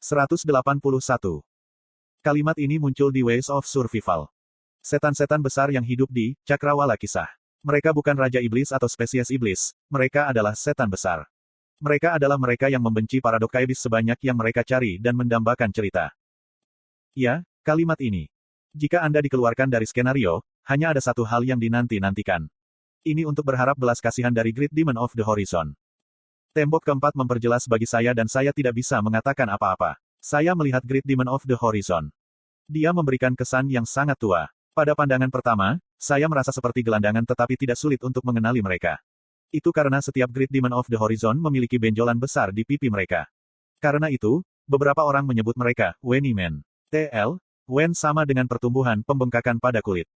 181. Kalimat ini muncul di Ways of Survival. Setan-setan besar yang hidup di Cakrawala Kisah. Mereka bukan Raja Iblis atau spesies iblis, mereka adalah setan besar. Mereka adalah mereka yang membenci para Dokaibis sebanyak yang mereka cari dan mendambakan cerita. Ya, kalimat ini. Jika Anda dikeluarkan dari skenario, hanya ada satu hal yang dinanti-nantikan. Ini untuk berharap belas kasihan dari Great Demon of the Horizon. Tembok keempat memperjelas bagi saya dan saya tidak bisa mengatakan apa-apa. Saya melihat Great Demon of the Horizon. Dia memberikan kesan yang sangat tua. Pada pandangan pertama, saya merasa seperti gelandangan tetapi tidak sulit untuk mengenali mereka. Itu karena setiap Great Demon of the Horizon memiliki benjolan besar di pipi mereka. Karena itu, beberapa orang menyebut mereka Weni Men. TL, Wen sama dengan pertumbuhan pembengkakan pada kulit.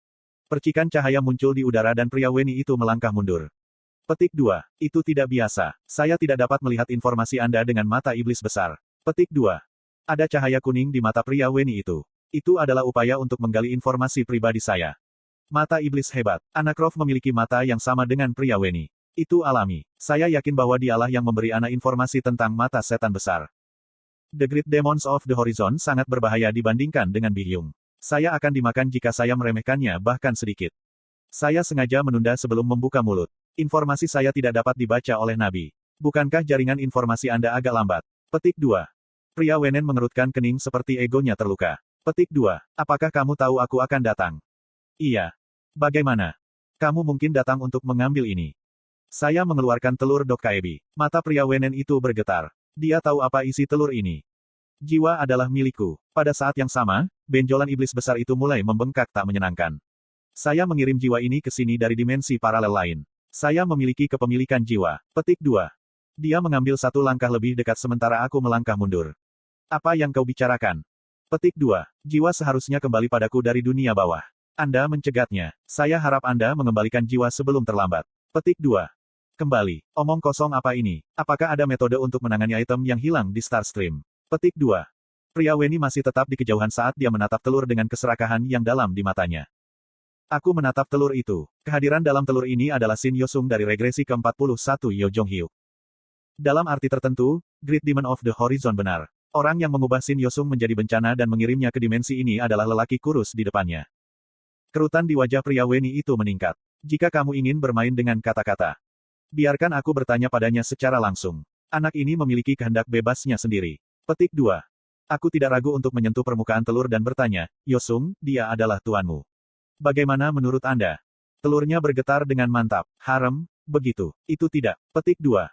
Percikan cahaya muncul di udara dan pria Weni itu melangkah mundur. Petik 2. Itu tidak biasa. Saya tidak dapat melihat informasi Anda dengan mata iblis besar. Petik 2. Ada cahaya kuning di mata pria Weni itu. Itu adalah upaya untuk menggali informasi pribadi saya. Mata iblis hebat. Anakrov memiliki mata yang sama dengan pria Weni. Itu alami. Saya yakin bahwa dialah yang memberi Ana informasi tentang mata setan besar. The Great Demons of the Horizon sangat berbahaya dibandingkan dengan Bihyung. Saya akan dimakan jika saya meremehkannya bahkan sedikit. Saya sengaja menunda sebelum membuka mulut. Informasi saya tidak dapat dibaca oleh Nabi. Bukankah jaringan informasi Anda agak lambat? Petik 2. Pria Wenen mengerutkan kening seperti egonya terluka. Petik 2. Apakah kamu tahu aku akan datang? Iya. Bagaimana? Kamu mungkin datang untuk mengambil ini. Saya mengeluarkan telur Dokaebi. Mata pria Wenen itu bergetar. Dia tahu apa isi telur ini. Jiwa adalah milikku. Pada saat yang sama, benjolan iblis besar itu mulai membengkak tak menyenangkan. Saya mengirim jiwa ini ke sini dari dimensi paralel lain. Saya memiliki kepemilikan jiwa. Petik 2. Dia mengambil satu langkah lebih dekat sementara aku melangkah mundur. Apa yang kau bicarakan? Petik 2. Jiwa seharusnya kembali padaku dari dunia bawah. Anda mencegatnya. Saya harap Anda mengembalikan jiwa sebelum terlambat. Petik 2. Kembali. Omong kosong apa ini? Apakah ada metode untuk menangani item yang hilang di Starstream? Petik 2. Pria Weni masih tetap di kejauhan saat dia menatap telur dengan keserakahan yang dalam di matanya. Aku menatap telur itu. Kehadiran dalam telur ini adalah Shin Yosung dari regresi ke-41 Yo Jong-hyuk. Dalam arti tertentu, Great Demon of the Horizon benar. Orang yang mengubah Shin Yosung menjadi bencana dan mengirimnya ke dimensi ini adalah lelaki kurus di depannya. Kerutan di wajah pria Weni itu meningkat. Jika kamu ingin bermain dengan kata-kata, biarkan aku bertanya padanya secara langsung. Anak ini memiliki kehendak bebasnya sendiri. Petik 2. Aku tidak ragu untuk menyentuh permukaan telur dan bertanya, Yosung, dia adalah tuanmu. Bagaimana menurut Anda? Telurnya bergetar dengan mantap. Harem, begitu. Itu tidak. Petik 2.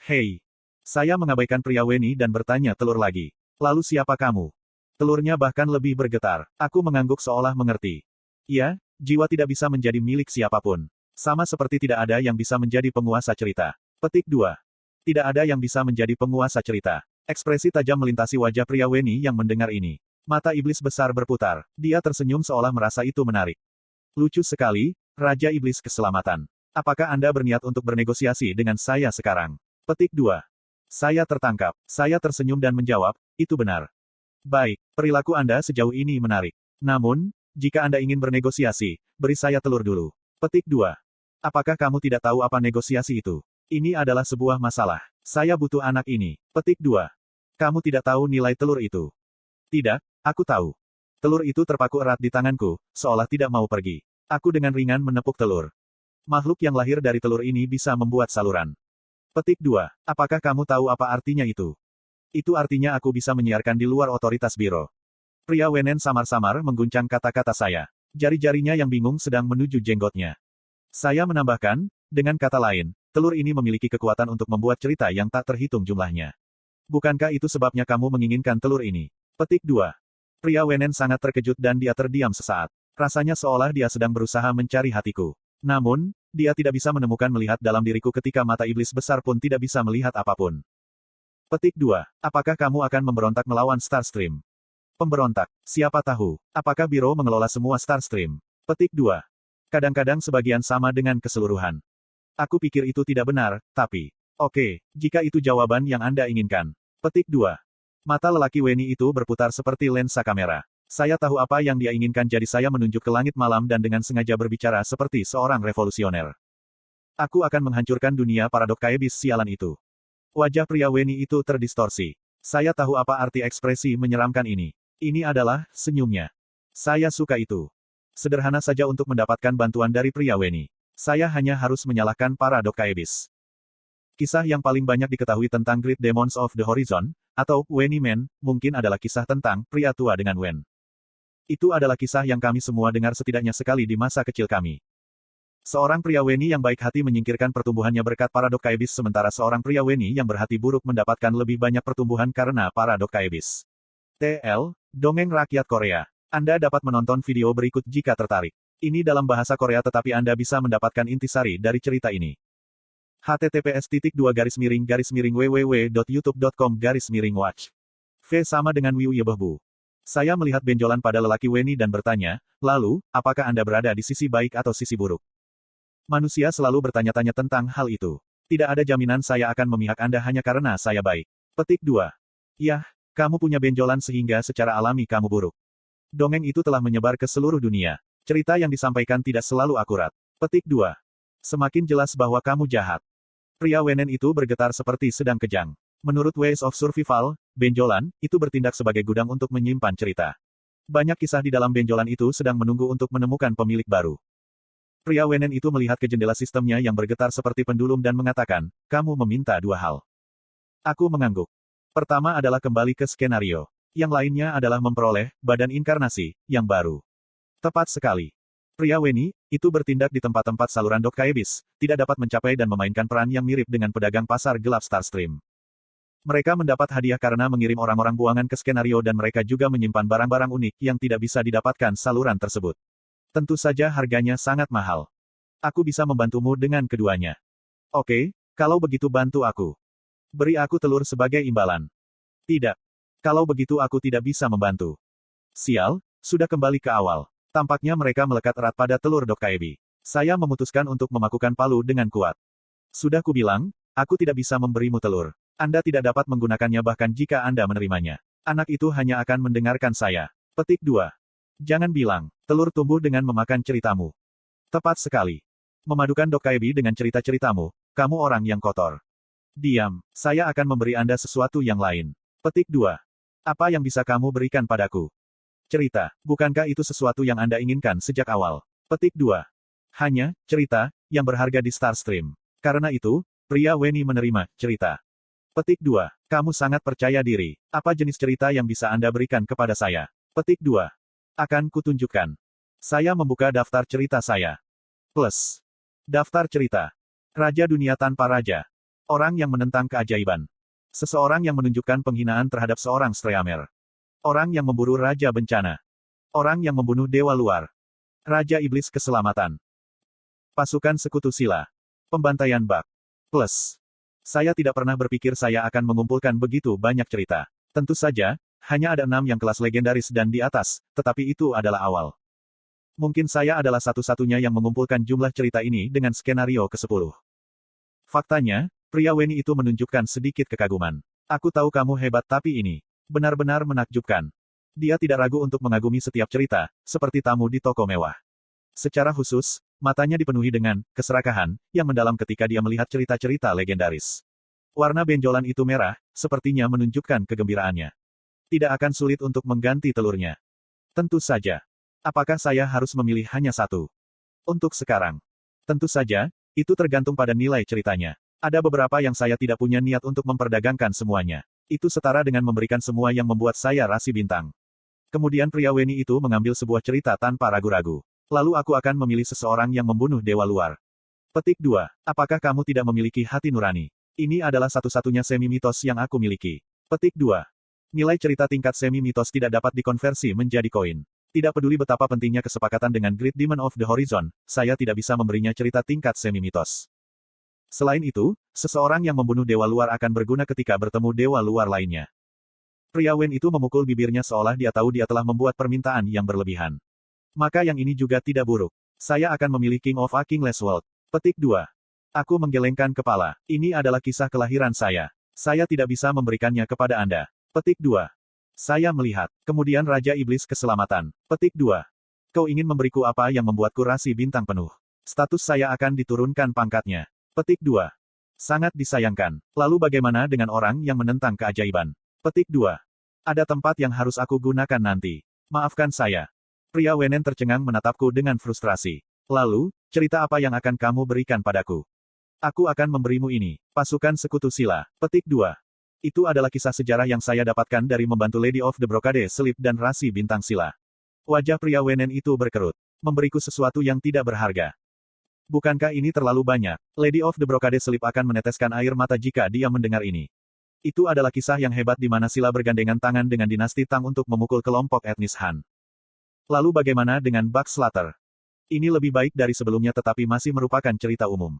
Hei. Saya mengabaikan pria Weni dan bertanya telur lagi. Lalu siapa kamu? Telurnya bahkan lebih bergetar. Aku mengangguk seolah mengerti. Ya, jiwa tidak bisa menjadi milik siapapun. Sama seperti tidak ada yang bisa menjadi penguasa cerita. Petik 2. Tidak ada yang bisa menjadi penguasa cerita. Ekspresi tajam melintasi wajah pria Weni yang mendengar ini. Mata iblis besar berputar. Dia tersenyum seolah merasa itu menarik. Lucu sekali, Raja Iblis Keselamatan. Apakah Anda berniat untuk bernegosiasi dengan saya sekarang? Petik 2. Saya tertangkap. Saya tersenyum dan menjawab, itu benar. Baik, perilaku Anda sejauh ini menarik. Namun, jika Anda ingin bernegosiasi, beri saya telur dulu. Petik 2. Apakah kamu tidak tahu apa negosiasi itu? Ini adalah sebuah masalah. Saya butuh anak ini. Petik 2. Kamu tidak tahu nilai telur itu. Tidak, aku tahu. Telur itu terpaku erat di tanganku, seolah tidak mau pergi. Aku dengan ringan menepuk telur. Makhluk yang lahir dari telur ini bisa membuat saluran. Petik 2. Apakah kamu tahu apa artinya itu? Itu artinya aku bisa menyiarkan di luar otoritas biro. Pria Wenen samar-samar mengguncang kata-kata saya. Jari-jarinya yang bingung sedang menuju jenggotnya. Saya menambahkan, dengan kata lain, telur ini memiliki kekuatan untuk membuat cerita yang tak terhitung jumlahnya. Bukankah itu sebabnya kamu menginginkan telur ini? Petik 2. Pria Wenen sangat terkejut dan dia terdiam sesaat. Rasanya seolah dia sedang berusaha mencari hatiku. Namun, dia tidak bisa menemukan melihat dalam diriku ketika mata iblis besar pun tidak bisa melihat apapun. Petik 2. Apakah kamu akan memberontak melawan Starstream? Pemberontak. Siapa tahu. Apakah biro mengelola semua Starstream? Petik 2. Kadang-kadang sebagian sama dengan keseluruhan. Aku pikir itu tidak benar, tapi... Oke, jika itu jawaban yang Anda inginkan. Petik 2. Mata lelaki Weni itu berputar seperti lensa kamera. Saya tahu apa yang dia inginkan jadi saya menunjuk ke langit malam dan dengan sengaja berbicara seperti seorang revolusioner. Aku akan menghancurkan dunia para Dokaibis sialan itu. Wajah pria Weni itu terdistorsi. Saya tahu apa arti ekspresi menyeramkan ini. Ini adalah senyumnya. Saya suka itu. Sederhana saja untuk mendapatkan bantuan dari pria Weni. Saya hanya harus menyalahkan para Dokkaebis. Kisah yang paling banyak diketahui tentang Great Demons of the Horizon, atau Weni Men, mungkin adalah kisah tentang pria tua dengan Wen. Itu adalah kisah yang kami semua dengar setidaknya sekali di masa kecil kami. Seorang pria Weni yang baik hati menyingkirkan pertumbuhannya berkat para Dokkaebis sementara seorang pria Weni yang berhati buruk mendapatkan lebih banyak pertumbuhan karena para Dokkaebis. TL, Dongeng Rakyat Korea. Anda dapat menonton video berikut jika tertarik. Ini dalam bahasa Korea tetapi Anda bisa mendapatkan intisari dari cerita ini. https://www.youtube.com/watch. V sama dengan Wiuyebehbu. Saya melihat benjolan pada lelaki Weni dan bertanya, lalu, apakah Anda berada di sisi baik atau sisi buruk? Manusia selalu bertanya-tanya tentang hal itu. Tidak ada jaminan saya akan memihak Anda hanya karena saya baik. Petik 2. Yah, kamu punya benjolan sehingga secara alami kamu buruk. Dongeng itu telah menyebar ke seluruh dunia. Cerita yang disampaikan tidak selalu akurat. Petik 2. Semakin jelas bahwa kamu jahat. Pria Wenen itu bergetar seperti sedang kejang. Menurut Ways of Survival, benjolan itu bertindak sebagai gudang untuk menyimpan cerita. Banyak kisah di dalam benjolan itu sedang menunggu untuk menemukan pemilik baru. Pria Wenen itu melihat ke jendela sistemnya yang bergetar seperti pendulum dan mengatakan, kamu meminta dua hal. Aku mengangguk. Pertama adalah kembali ke skenario. Yang lainnya adalah memperoleh badan inkarnasi yang baru. Tepat sekali. Pria Weni itu bertindak di tempat-tempat saluran Dokkaebis, tidak dapat mencapai dan memainkan peran yang mirip dengan pedagang pasar gelap Starstream. Mereka mendapat hadiah karena mengirim orang-orang buangan ke skenario dan mereka juga menyimpan barang-barang unik yang tidak bisa didapatkan saluran tersebut. Tentu saja harganya sangat mahal. Aku bisa membantumu dengan keduanya. Oke, kalau begitu bantu aku. Beri aku telur sebagai imbalan. Tidak. Kalau begitu aku tidak bisa membantu. Sial, sudah kembali ke awal. Tampaknya mereka melekat erat pada telur Dokkaibi. Saya memutuskan untuk memakukan palu dengan kuat. Sudah kubilang, aku tidak bisa memberimu telur. Anda tidak dapat menggunakannya bahkan jika Anda menerimanya. Anak itu hanya akan mendengarkan saya. Petik 2. Jangan bilang, telur tumbuh dengan memakan ceritamu. Tepat sekali. Memadukan Dokkaibi dengan cerita-ceritamu, kamu orang yang kotor. Diam, saya akan memberi Anda sesuatu yang lain. Petik 2. Apa yang bisa kamu berikan padaku? Cerita, bukankah itu sesuatu yang Anda inginkan sejak awal? Petik 2. Hanya, cerita, yang berharga di Starstream. Karena itu, pria Weni menerima cerita. Petik 2. Kamu sangat percaya diri. Apa jenis cerita yang bisa Anda berikan kepada saya? Petik 2. Akan kutunjukkan. Saya membuka daftar cerita saya. Plus. Daftar cerita. Raja dunia tanpa raja. Orang yang menentang keajaiban. Seseorang yang menunjukkan penghinaan terhadap seorang Streamer. Orang yang memburu raja bencana. Orang yang membunuh dewa luar. Raja iblis keselamatan. Pasukan sekutu sila. Pembantaian bak. Plus. Saya tidak pernah berpikir saya akan mengumpulkan begitu banyak cerita. Tentu saja, hanya ada 6 yang kelas legendaris dan di atas, tetapi itu adalah awal. Mungkin saya adalah satu-satunya yang mengumpulkan jumlah cerita ini dengan skenario ke-10. Faktanya, pria Weni itu menunjukkan sedikit kekaguman. Aku tahu kamu hebat tapi ini benar-benar menakjubkan. Dia tidak ragu untuk mengagumi setiap cerita, seperti tamu di toko mewah. Secara khusus, matanya dipenuhi dengan keserakahan yang mendalam ketika dia melihat cerita-cerita legendaris. Warna benjolan itu merah, sepertinya menunjukkan kegembiraannya. Tidak akan sulit untuk mengganti telurnya. Tentu saja. Apakah saya harus memilih hanya satu? Untuk sekarang. Tentu saja, itu tergantung pada nilai ceritanya. Ada beberapa yang saya tidak punya niat untuk memperdagangkan semuanya. Itu setara dengan memberikan semua yang membuat saya rasi bintang. Kemudian pria Weni itu mengambil sebuah cerita tanpa ragu-ragu. Lalu aku akan memilih seseorang yang membunuh dewa luar. Petik 2. Apakah kamu tidak memiliki hati nurani? Ini adalah satu-satunya semi-mitos yang aku miliki. Petik 2. Nilai cerita tingkat semi-mitos tidak dapat dikonversi menjadi koin. Tidak peduli betapa pentingnya kesepakatan dengan Great Demon of the Horizon, saya tidak bisa memberinya cerita tingkat semi-mitos. Selain itu, seseorang yang membunuh dewa luar akan berguna ketika bertemu dewa luar lainnya. Pria Wen itu memukul bibirnya seolah dia tahu dia telah membuat permintaan yang berlebihan. Maka yang ini juga tidak buruk. Saya akan memilih King of a Kingless World. Petik 2. Aku menggelengkan kepala. Ini adalah kisah kelahiran saya. Saya tidak bisa memberikannya kepada Anda. Petik 2. Saya melihat. Kemudian Raja Iblis Keselamatan. Petik 2. Kau ingin memberiku apa yang membuatku rasi bintang penuh. Status saya akan diturunkan pangkatnya. Petik 2. Sangat disayangkan. Lalu bagaimana dengan orang yang menentang keajaiban? Petik 2. Ada tempat yang harus aku gunakan nanti. Maafkan saya. Pria Wenen tercengang menatapku dengan frustrasi. Lalu, cerita apa yang akan kamu berikan padaku? Aku akan memberimu ini. Pasukan Sekutu Sila. Petik 2. Itu adalah kisah sejarah yang saya dapatkan dari membantu Lady of the Brocade Sleep dan Rasi Bintang Sila. Wajah pria Wenen itu berkerut. Memberiku sesuatu yang tidak berharga. Bukankah ini terlalu banyak? Lady of the Brocade Sleep akan meneteskan air mata jika dia mendengar ini. Itu adalah kisah yang hebat di mana Sila bergandengan tangan dengan dinasti Tang untuk memukul kelompok etnis Han. Lalu bagaimana dengan Buck Slater? Ini lebih baik dari sebelumnya tetapi masih merupakan cerita umum.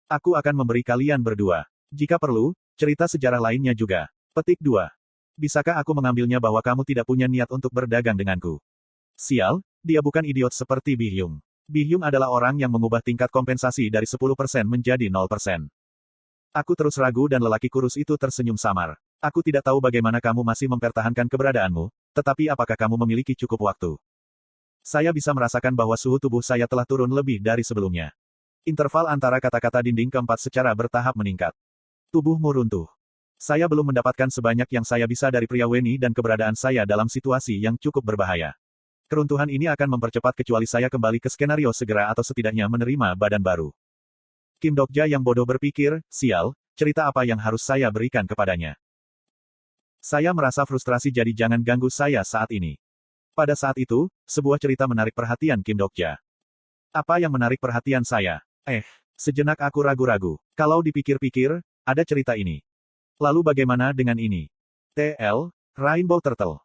Aku akan memberi kalian berdua. Jika perlu, cerita sejarah lainnya juga. Petik 2. Bisakah aku mengambilnya bahwa kamu tidak punya niat untuk berdagang denganku? Sial, dia bukan idiot seperti Bi-hyung. Bi-hyung adalah orang yang mengubah tingkat kompensasi dari 10% menjadi 0%. Aku terus ragu dan lelaki kurus itu tersenyum samar. Aku tidak tahu bagaimana kamu masih mempertahankan keberadaanmu, tetapi apakah kamu memiliki cukup waktu? Saya bisa merasakan bahwa suhu tubuh saya telah turun lebih dari sebelumnya. Interval antara kata-kata dinding keempat secara bertahap meningkat. Tubuhmu runtuh. Saya belum mendapatkan sebanyak yang saya bisa dari pria Weni dan keberadaan saya dalam situasi yang cukup berbahaya. Keruntuhan ini akan mempercepat kecuali saya kembali ke skenario segera atau setidaknya menerima badan baru. Kim Dokja yang bodoh berpikir, sial, cerita apa yang harus saya berikan kepadanya. Saya merasa frustrasi jadi jangan ganggu saya saat ini. Pada saat itu, sebuah cerita menarik perhatian Kim Dokja. Apa yang menarik perhatian saya? Sejenak aku ragu-ragu. Kalau dipikir-pikir, ada cerita ini. Lalu bagaimana dengan ini? TL, Rainbow Turtle.